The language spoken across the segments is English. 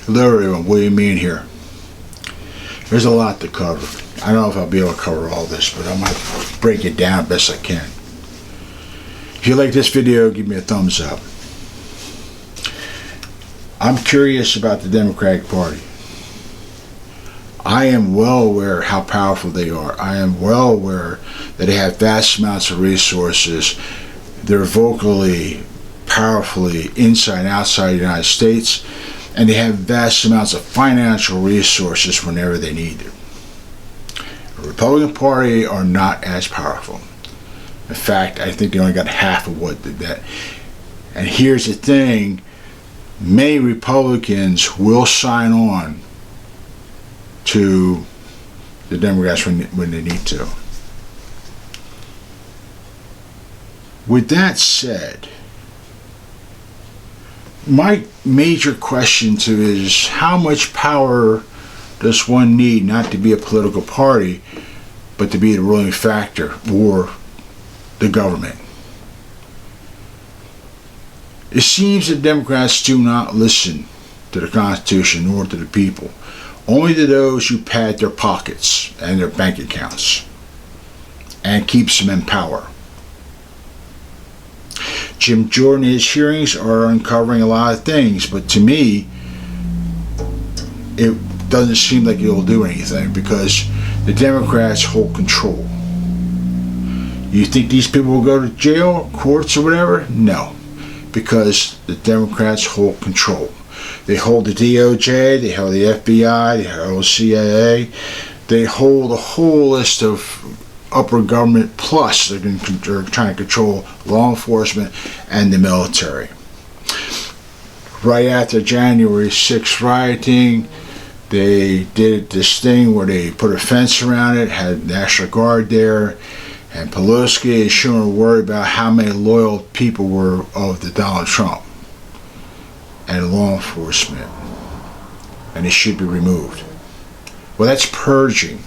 Hello everyone, William Mean here. There's a lot to cover. I don't know if I'll be able to cover all this, but I'm going to break it down best I can. If you like this video, give me a thumbs up. I'm curious about the Democratic Party. I am well aware how powerful they are. I am well aware that they have vast amounts of resources. They're vocally, powerfully inside and outside the United States, and they have vast amounts of financial resources whenever they need it. The Republican Party are not as powerful. In fact, I think they only got half of what they did. And here's the thing, many Republicans will sign on to the Democrats when they need to. With that said, my major question to is how much power does one need not to be a political party, but to be the ruling factor or the government? It seems that Democrats do not listen to the Constitution nor to the people, only to those who pad their pockets and their bank accounts and keeps them in power. Jim Jordan and his hearings are uncovering a lot of things, but to me, it doesn't seem like it'll do anything because the Democrats hold control. You think these people will go to jail, courts, or whatever? No, because the Democrats hold control. They hold the DOJ, they hold the FBI, they hold CIA, they hold a whole list of upper government, plus they're trying to control law enforcement and the military. Right after January 6th rioting, they did this thing where they put a fence around it, had National Guard there, and Pelosi and Schumer were worried about how many loyal people were of the Donald Trump and law enforcement, and it should be removed. Well, that's purging.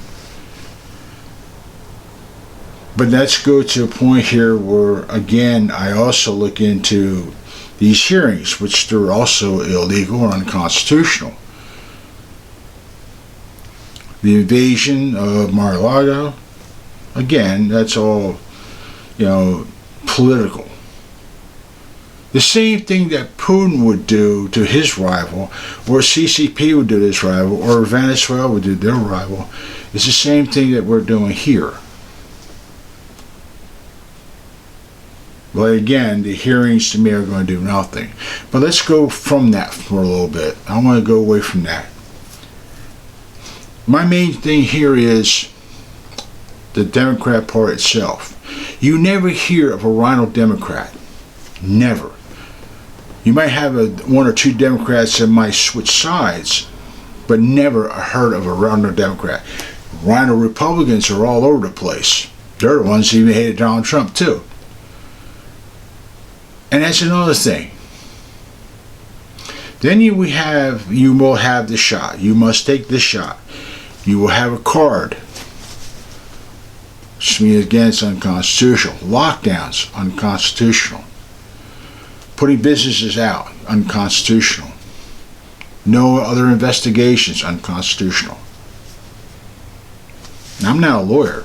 But let's go to a point here where, again, I also look into these hearings, which they're also illegal or unconstitutional. The invasion of Mar-a-Lago, again, that's all, political. The same thing that Putin would do to his rival, or CCP would do to his rival, or Venezuela would do to their rival, is the same thing that we're doing here. But again, the hearings to me are going to do nothing. But let's go from that for a little bit. I want to go away from that. My main thing here is the Democrat Party itself. You never hear of a rhino Democrat. Never. You might have one or two Democrats that might switch sides, but never heard of a rhino Democrat. Rhino Republicans are all over the place. They're the ones who even hated Donald Trump too. And that's another thing. Then you will have the shot. You must take the shot. You will have a card. Which means, again, it's unconstitutional. Lockdowns, unconstitutional. Putting businesses out, unconstitutional. No other investigations, unconstitutional. Now, I'm not a lawyer,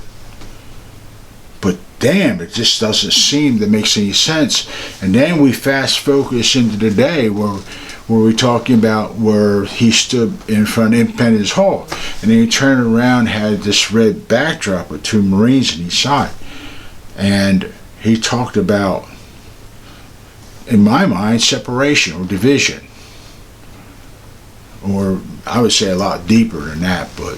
but damn, it just doesn't seem to make any sense. And then we fast focus into the day where we're talking about where he stood in front of Independence Hall, and then he turned around and had this red backdrop with two Marines on each side, and he talked about, in my mind, separation or division, or I would say a lot deeper than that, but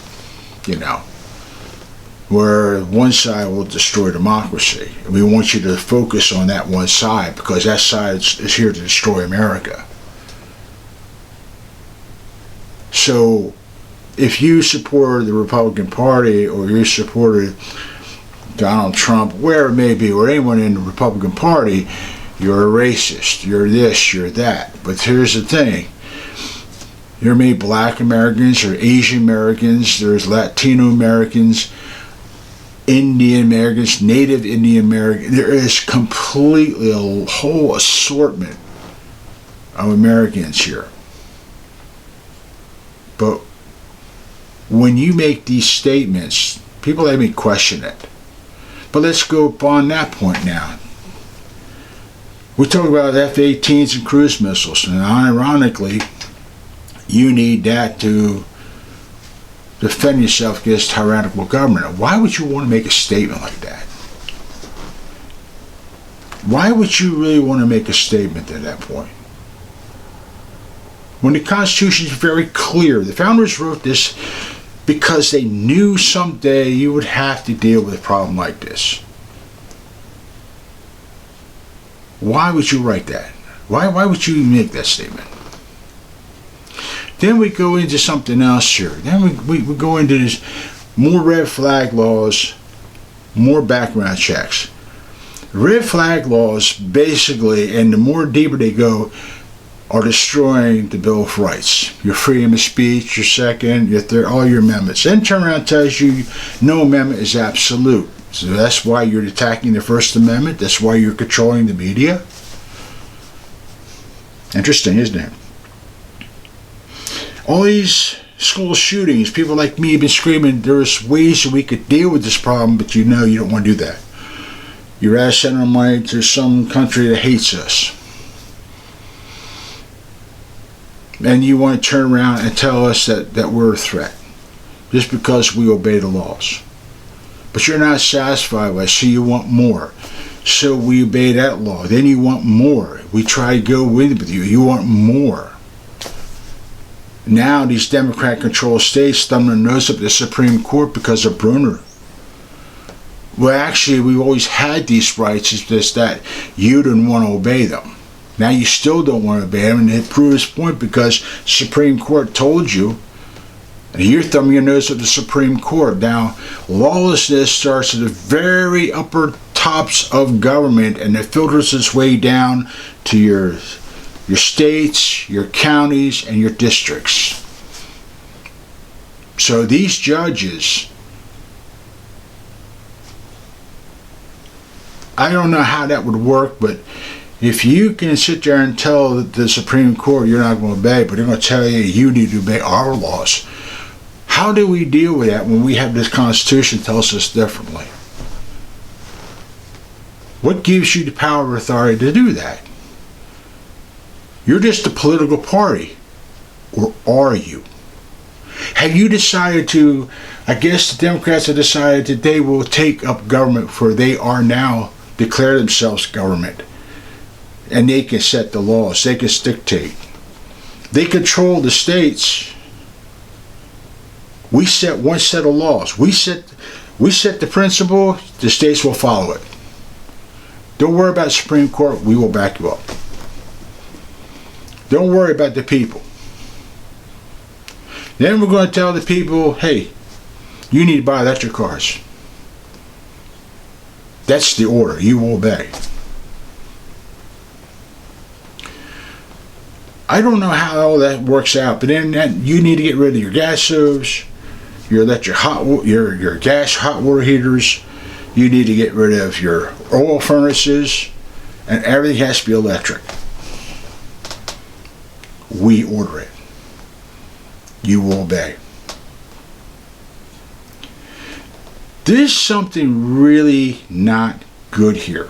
where one side will destroy democracy. We want you to focus on that one side because that side is here to destroy America. So if you supported the Republican Party or you supported Donald Trump, wherever it may be, or anyone in the Republican Party, you're a racist, you're this, you're that. But here's the thing. There are many black Americans, or Asian Americans, there's Latino Americans, Indian Americans, Native Indian Americans. There is completely a whole assortment of Americans here. when you make these statements, people let me question it. But let's go upon that point now. We talk about F-18s and cruise missiles, and ironically, you need that to defend yourself against tyrannical government. Why would you want to make a statement like that? Why would you really want to make a statement at that point? When the Constitution is very clear, the founders wrote this because they knew someday you would have to deal with a problem like this. Why would you write that? Why would you make that statement? Then we go into something else here. Then we go into this more red flag laws, more background checks. Red flag laws basically, and the more deeper they go, are destroying the Bill of Rights. Your freedom of speech, your second, your third, all your amendments. Then turn around and tells you no amendment is absolute. So that's why you're attacking the First Amendment. That's why you're controlling the media. Interesting, isn't it? All these school shootings, people like me have been screaming there's ways that we could deal with this problem, but you know you don't want to do that. You'd rather send our money to some country that hates us. And you want to turn around and tell us that we're a threat just because we obey the laws. But you're not satisfied with it, so you want more. So we obey that law. Then you want more. We try to go with you. You want more. Now these Democrat-controlled states thumb their nose up at the Supreme Court because of Brunner. Well, actually, we've always had these rights. It's just that you didn't want to obey them. Now you still don't want to obey them, and it proves his point because Supreme Court told you, and you're thumbing your nose at the Supreme Court. Now, lawlessness starts at the very upper tops of government, and it filters its way down to your states, your counties, and your districts. So these judges, I don't know how that would work, but if you can sit there and tell the Supreme Court you're not going to obey, but they're going to tell you you need to obey our laws, how do we deal with that when we have this Constitution that tells us differently? What gives you the power or authority to do that? You're just a political party. Or are you? Have you decided to, I guess the Democrats have decided that they will take up government, for they are now declare themselves government. And they can set the laws. They can dictate. They control the states. We set one set of laws. We set the principle. The states will follow it. Don't worry about the Supreme Court. We will back you up. Don't worry about the people. Then we're going to tell the people, hey, you need to buy electric cars. That's the order. You will obey. I don't know how all that works out, but then you need to get rid of your gas stoves, your electric your gas hot water heaters. You need to get rid of your oil furnaces, and everything has to be electric. We order it. You will obey. There's something really not good here.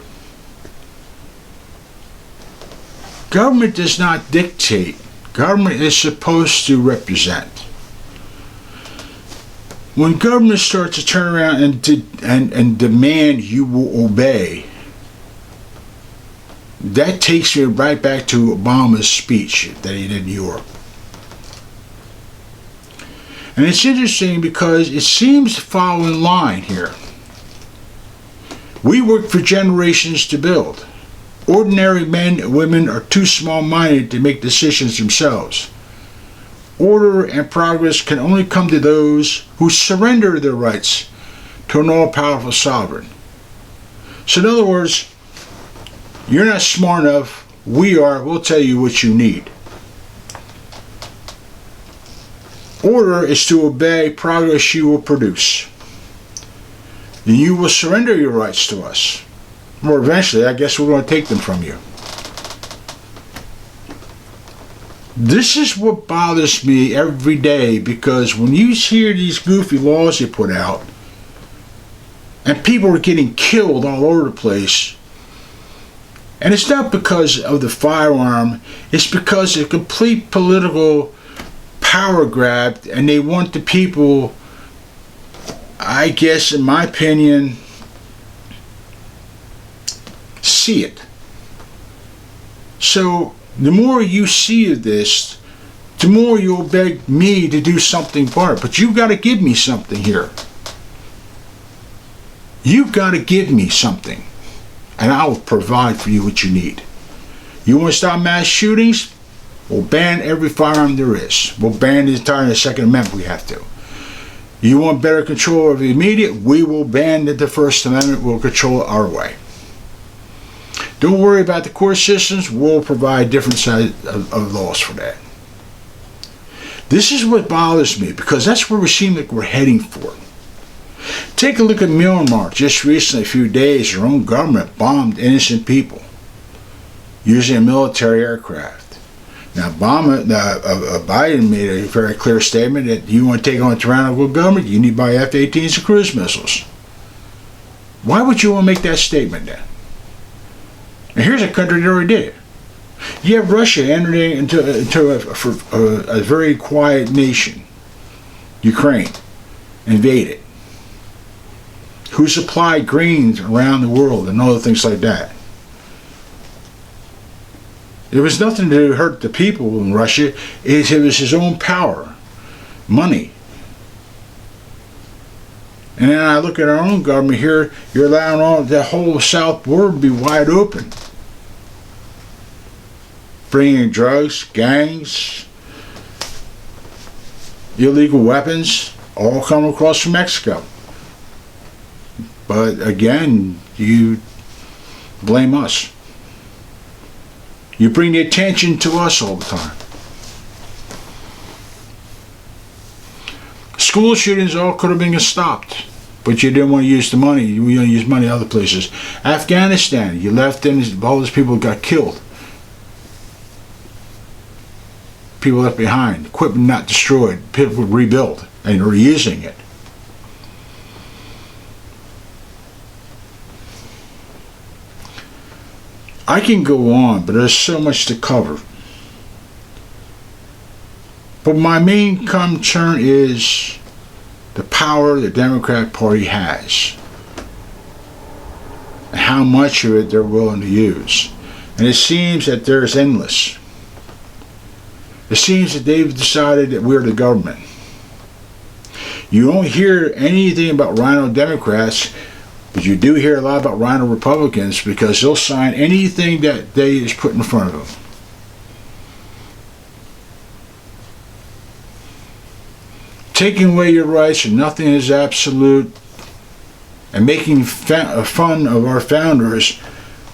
Government does not dictate. Government is supposed to represent. When government starts to turn around and demand you will obey, that takes me right back to Obama's speech that he did in Europe. And it's interesting because it seems to follow in line here. We work for generations to build. Ordinary men and women are too small-minded to make decisions themselves. Order and progress can only come to those who surrender their rights to an all-powerful sovereign. So in other words, you're not smart enough, we are, we'll tell you what you need. Order is to obey, progress you will produce. And you will surrender your rights to us. Or eventually, I guess we're going to take them from you. This is what bothers me every day, because when you hear these goofy laws they put out and people are getting killed all over the place, and it's not because of the firearm, it's because of complete political power grab, and they want the people, I guess in my opinion, see it. So the more you see of this, the more you'll beg me to do something for it. But you've got to give me something here. You've got to give me something, and I will provide for you what you need. You want to stop mass shootings? We'll ban every firearm there is. We'll ban the entire Second Amendment. We have to. You want better control of the media? We will ban the First Amendment. We'll control it our way. Don't worry about the court systems. We'll provide different sides of laws for that. This is what bothers me, because that's where we seem like we're heading for. Take a look at Myanmar. Just recently, a few days, their own government bombed innocent people using a military aircraft. Now, Biden made a very clear statement that you want to take on a tyrannical government, you need to buy F-18s and cruise missiles. Why would you want to make that statement then? And here's a country that already did it. You have Russia entering into a very quiet nation, Ukraine, invaded, who supplied grains around the world and other things like that. It was nothing to hurt the people in Russia. It was his own power, money. And then I look at our own government here, you're allowing all the whole south border to be wide open. Bringing drugs, gangs, illegal weapons, all come across from Mexico. But again, you blame us. You bring the attention to us all the time. School shootings all could have been stopped, but you didn't want to use the money. You want to use money other places. Afghanistan, you left in, all those people got killed. People left behind, equipment not destroyed, people rebuilt and reusing it. I can go on, but there's so much to cover. But my main concern is the power the Democrat Party has, and how much of it they're willing to use. And it seems that there's endless. It seems that they've decided that we're the government. You don't hear anything about Rhino Democrats, but you do hear a lot about Rhino Republicans, because they'll sign anything that they is put in front of them. Taking away your rights and nothing is absolute, and making fun of our founders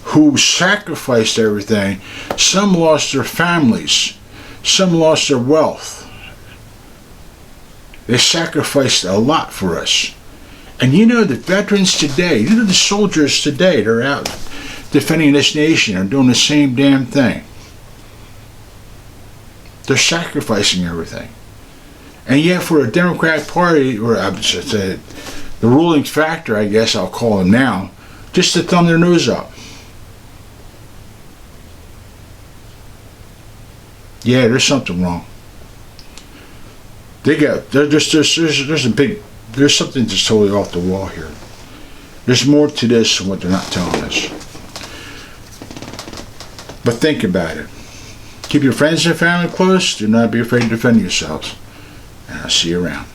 who sacrificed everything. Some lost their families. Some lost their wealth. They sacrificed a lot for us. And you know, the veterans today, you know, the soldiers today, they're out defending this nation, are doing the same damn thing. They're sacrificing everything. And yet for a Democrat Party, or I should say, the ruling factor, I guess I'll call them now, just to thumb their nose up. Yeah, there's something wrong. There's something that's totally off the wall here. There's more to this than what they're not telling us. But think about it. Keep your friends and family close. Do not be afraid to defend yourselves. And I'll see you around.